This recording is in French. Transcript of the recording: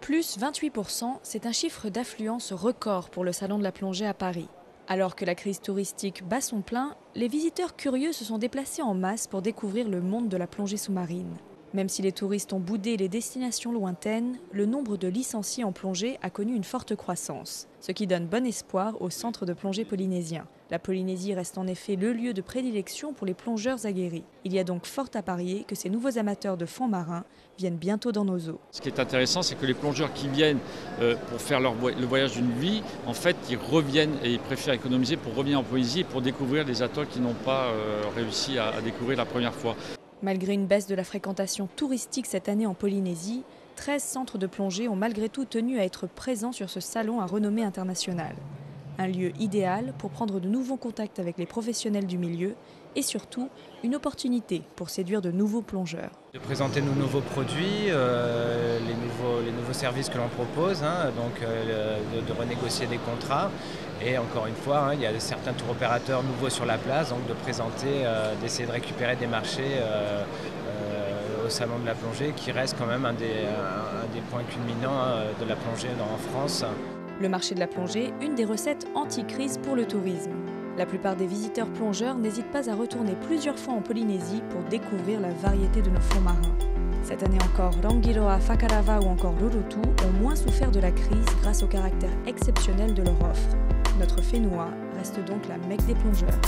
Plus 28%, c'est un chiffre d'affluence record pour le Salon de la plongée à Paris. Alors que la crise touristique bat son plein, les visiteurs curieux se sont déplacés en masse pour découvrir le monde de la plongée sous-marine. Même si les touristes ont boudé les destinations lointaines, le nombre de licenciés en plongée a connu une forte croissance, ce qui donne bon espoir au centre de plongée polynésien. La Polynésie reste en effet le lieu de prédilection pour les plongeurs aguerris. Il y a donc fort à parier que ces nouveaux amateurs de fonds marins viennent bientôt dans nos eaux. Ce qui est intéressant, c'est que les plongeurs qui viennent pour faire le voyage d'une vie, en fait, ils reviennent et ils préfèrent économiser pour revenir en Polynésie et pour découvrir des atolls qu'ils n'ont pas réussi à découvrir la première fois. Malgré une baisse de la fréquentation touristique cette année en Polynésie, 13 centres de plongée ont malgré tout tenu à être présents sur ce salon à renommée internationale. Un lieu idéal pour prendre de nouveaux contacts avec les professionnels du milieu et surtout une opportunité pour séduire de nouveaux plongeurs. De présenter nos nouveaux produits, les nouveaux services que l'on propose, de renégocier des contrats. Et encore une fois, il y a certains tours opérateurs nouveaux sur la place, donc de présenter, d'essayer de récupérer des marchés au Salon de la plongée, qui reste quand même un des points culminants de la plongée en France. Le marché de la plongée, une des recettes anti-crise pour le tourisme. La plupart des visiteurs plongeurs n'hésitent pas à retourner plusieurs fois en Polynésie pour découvrir la variété de nos fonds marins. Cette année encore, Rangiroa, Whakarava ou encore Rurutu ont moins souffert de la crise grâce au caractère exceptionnel de leur offre. Notre Whenua reste donc la Mecque des plongeurs.